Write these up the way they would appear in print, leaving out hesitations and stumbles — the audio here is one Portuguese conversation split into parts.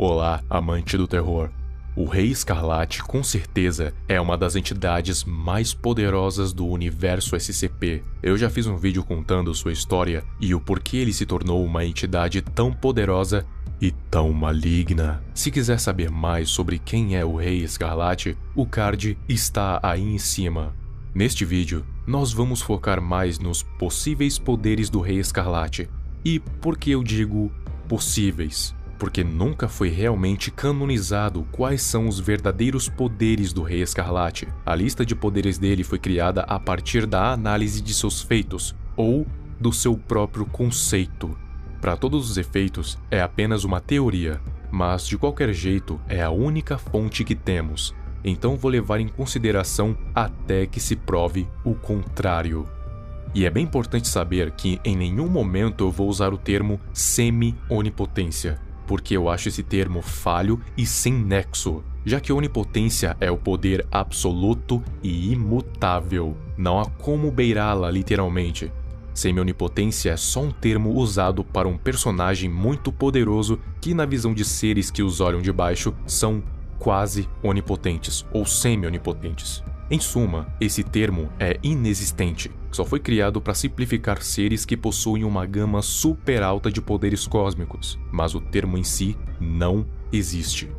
Olá, amante do terror. O Rei Escarlate, com certeza, é uma das entidades mais poderosas do universo SCP. Eu já fiz um vídeo contando sua história e o porquê ele se tornou uma entidade tão poderosa e tão maligna. Se quiser saber mais sobre quem é o Rei Escarlate, o card está aí em cima. Neste vídeo, nós vamos focar mais nos possíveis poderes do Rei Escarlate. E por que eu digo possíveis? Porque nunca foi realmente canonizado quais são os verdadeiros poderes do Rei Escarlate. A lista de poderes dele foi criada a partir da análise de seus feitos, ou do seu próprio conceito. Para todos os efeitos, é apenas uma teoria, mas de qualquer jeito é a única fonte que temos, então vou levar em consideração até que se prove o contrário. E é bem importante saber que em nenhum momento eu vou usar o termo semi-onipotência, porque eu acho esse termo falho e sem nexo, já que onipotência é o poder absoluto e imutável. Não há como beirá-la literalmente. Semi-onipotência é só um termo usado para um personagem muito poderoso que, na visão de seres que os olham de baixo, são quase onipotentes ou semi-onipotentes. Em suma, esse termo é inexistente, só foi criado para simplificar seres que possuem uma gama super alta de poderes cósmicos, mas o termo em si não existe.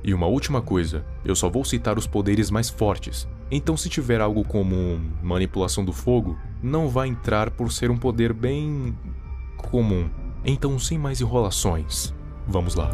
E uma última coisa, eu só vou citar os poderes mais fortes, então se tiver algo como manipulação do fogo, não vai entrar por ser um poder bem comum. Então, sem mais enrolações, vamos lá.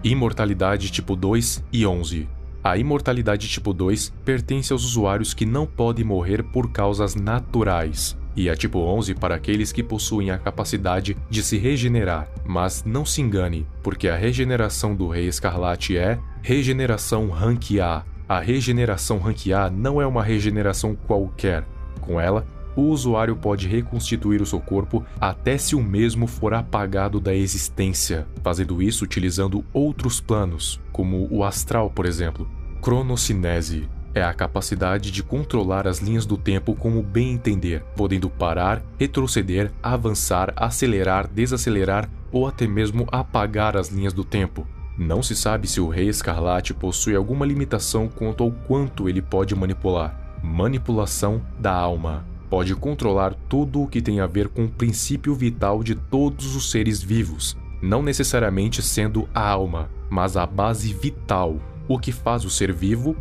Imortalidade tipo 2 e 11. A imortalidade tipo 2 pertence aos usuários que não podem morrer por causas naturais, e a tipo 11 para aqueles que possuem a capacidade de se regenerar. Mas não se engane, porque a regeneração do Rei Escarlate é regeneração Rank A. A regeneração Rank A não é uma regeneração qualquer. Com ela, o usuário pode reconstituir o seu corpo até se o mesmo for apagado da existência, fazendo isso utilizando outros planos, como o astral, por exemplo. Cronocinese é a capacidade de controlar as linhas do tempo como bem entender, podendo parar, retroceder, avançar, acelerar, desacelerar ou até mesmo apagar as linhas do tempo. Não se sabe se o Rei Escarlate possui alguma limitação quanto ao quanto ele pode manipular. Manipulação da alma. Pode controlar tudo o que tem a ver com o princípio vital de todos os seres vivos, não necessariamente sendo a alma, mas a base vital, o que faz o ser vivo,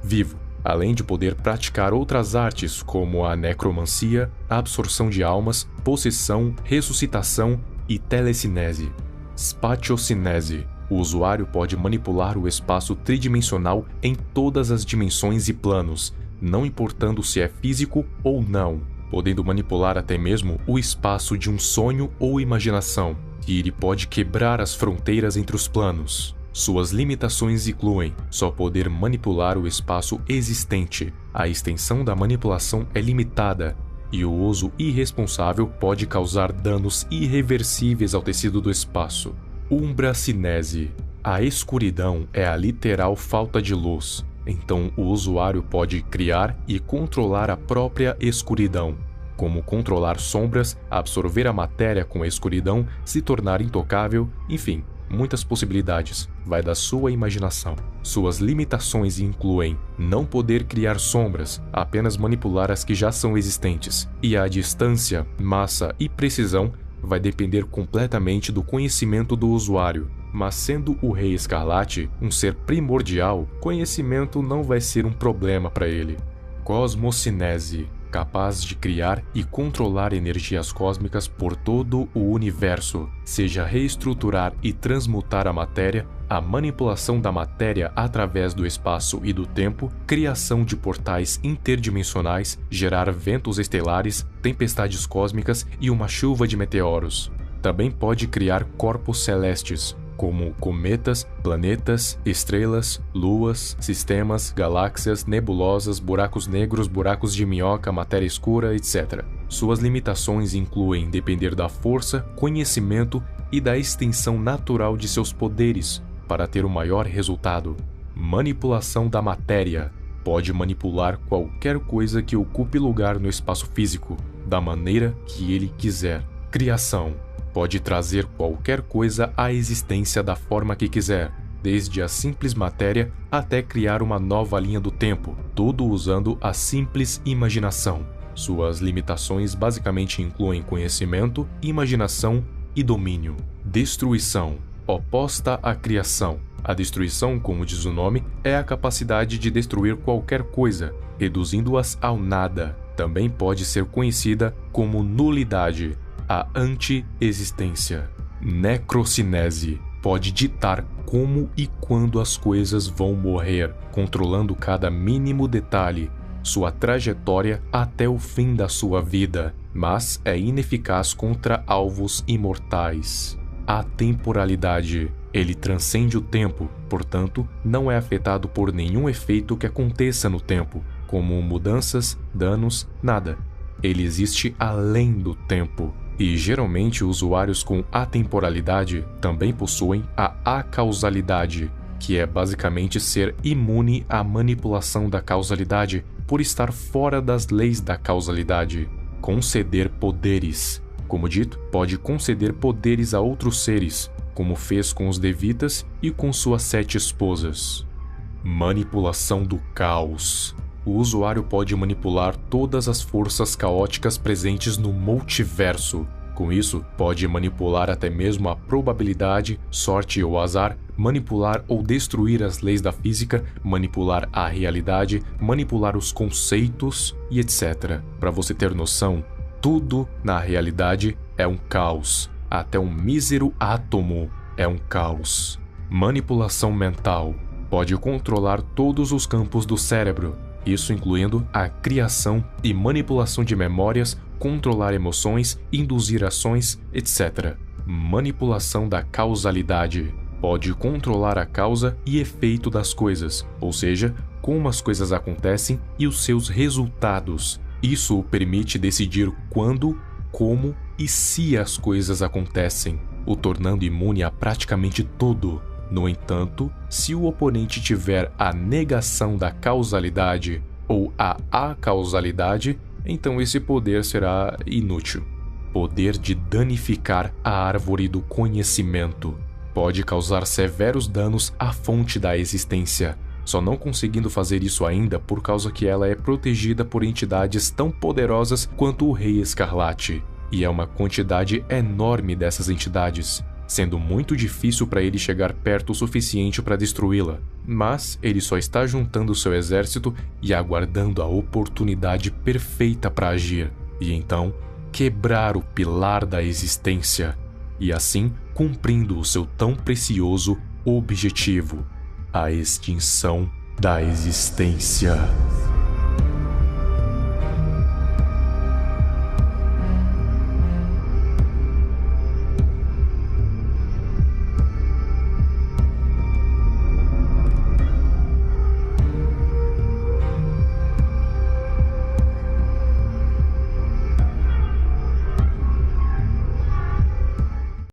vivo, além de poder praticar outras artes como a necromancia, a absorção de almas, possessão, ressuscitação e telecinese. Spatiocinese. O usuário pode manipular o espaço tridimensional em todas as dimensões e planos, não importando se é físico ou não, podendo manipular até mesmo o espaço de um sonho ou imaginação, e ele pode quebrar as fronteiras entre os planos. Suas limitações incluem só poder manipular o espaço existente, a extensão da manipulação é limitada, e o uso irresponsável pode causar danos irreversíveis ao tecido do espaço. Umbracinese. A escuridão é a literal falta de luz. Então, o usuário pode criar e controlar a própria escuridão, como controlar sombras, absorver a matéria com a escuridão, se tornar intocável, enfim, muitas possibilidades, vai da sua imaginação. Suas limitações incluem não poder criar sombras, apenas manipular as que já são existentes, e a distância, massa e precisão vai depender completamente do conhecimento do usuário. Mas sendo o Rei Escarlate um ser primordial, conhecimento não vai ser um problema para ele. Cosmocinese, capaz de criar e controlar energias cósmicas por todo o universo, seja reestruturar e transmutar a matéria, a manipulação da matéria através do espaço e do tempo, criação de portais interdimensionais, gerar ventos estelares, tempestades cósmicas e uma chuva de meteoros. Também pode criar corpos celestes, como cometas, planetas, estrelas, luas, sistemas, galáxias, nebulosas, buracos negros, buracos de minhoca, matéria escura, etc. Suas limitações incluem depender da força, conhecimento e da extensão natural de seus poderes para ter o maior resultado. Manipulação da matéria. Pode manipular qualquer coisa que ocupe lugar no espaço físico, da maneira que ele quiser. Criação. pode trazer qualquer coisa à existência da forma que quiser, desde a simples matéria até criar uma nova linha do tempo, tudo usando a simples imaginação. Suas limitações basicamente incluem conhecimento, imaginação e domínio. Destruição, oposta à criação. A destruição, como diz o nome, é a capacidade de destruir qualquer coisa, reduzindo-as ao nada. Também pode ser conhecida como nulidade, a anti-existência. Necrocinese pode ditar como e quando as coisas vão morrer, controlando cada mínimo detalhe, sua trajetória até o fim da sua vida, mas é ineficaz contra alvos imortais. A temporalidade. Ele transcende o tempo, portanto, não é afetado por nenhum efeito que aconteça no tempo, como mudanças, danos, nada. Ele existe além do tempo. E geralmente usuários com atemporalidade também possuem a acausalidade, que é basicamente ser imune à manipulação da causalidade por estar fora das leis da causalidade. Conceder poderes. Como dito, pode conceder poderes a outros seres, como fez com os Devitas e com suas 7 esposas. Manipulação do caos. O usuário pode manipular todas as forças caóticas presentes no multiverso. Com isso, pode manipular até mesmo a probabilidade, sorte ou azar, manipular ou destruir as leis da física, manipular a realidade, manipular os conceitos e etc. Para você ter noção, tudo na realidade é um caos. Até um mísero átomo é um caos. Manipulação mental. Pode controlar todos os campos do cérebro, isso incluindo a criação e manipulação de memórias, controlar emoções, induzir ações, etc. Manipulação da causalidade. Pode controlar a causa e efeito das coisas, ou seja, como as coisas acontecem e os seus resultados. Isso o permite decidir quando, como e se as coisas acontecem, o tornando imune a praticamente tudo. No entanto, se o oponente tiver a negação da causalidade ou a acausalidade, então esse poder será inútil. Poder de danificar a árvore do conhecimento. Pode causar severos danos à fonte da existência, só não conseguindo fazer isso ainda por causa que ela é protegida por entidades tão poderosas quanto o Rei Escarlate, e é uma quantidade enorme dessas entidades, sendo muito difícil para ele chegar perto o suficiente para destruí-la. Mas ele só está juntando seu exército e aguardando a oportunidade perfeita para agir, e então quebrar o pilar da existência, e assim cumprindo o seu tão precioso objetivo, a extinção da existência.